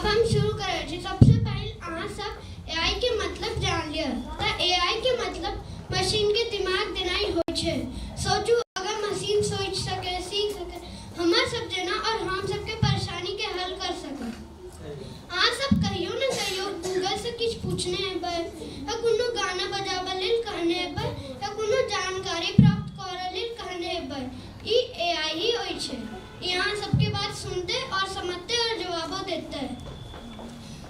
अब हम शुरू करें छी। सबसे पहले अहाँ सब एआई के मतलब जान लिया। त एआई के मतलब मशीन के दिमाग देनाई होय छै। सोचू अगर मशीन सोच सके, सीख सके, हमार सब जना और हम सब के परेशानी के हल कर सके। अहाँ सब कहियो न कहियो गूगल से किछ पूछने हेबै, या कोनो गाना बजाबे लेल कहने हेबै, या कोनो जानकारी प्राप्त करे लेल कहने हेबै। ई एआई ही होय छै। यहाँ सबके बात सुनते और समझते और जवाबो देते।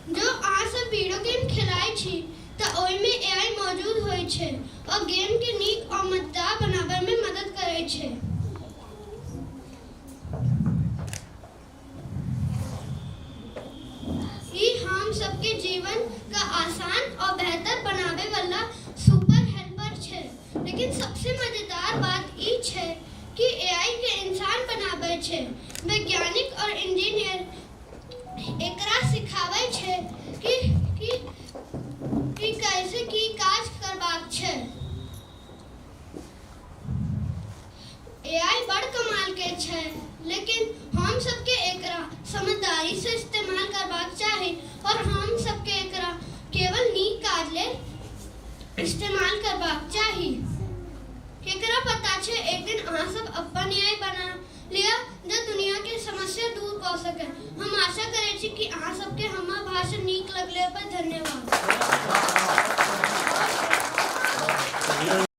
जो अहाँ सब वीडियो गेम खेलाय छी त ओय में एआई मौजूद होय छै और गेम के नीक और मजेदार बनाबे में मदद करै छै। ई हम सबके जीवन का आसान और बेहतर बनावे वाला सुपर हेल्पर छै। लेकिन सबसे मजेदार बात ई छै कि एआई के इंसान बनाबै छै। वैज्ञानिक और इंजीनियर एकरा सिखाबै छै कि कैसे की काज करबाक छै। एआई बड़ कमाल के छै, लेकिन हम सबके एकरा समझदारी से इस्तेमाल करबाक चाही और हम सबके एकरा केवल नीक काज लेल इस्तेमाल करबाक चाही। केकरा पता छै एक दिन अहाँ सब अपन एआई बना लिया जो दुनिया के समस्या दूर कर सके। हम आशा करे छी कि अहाँ सबके हमर भाषण नीक लगले पर धन्यवाद।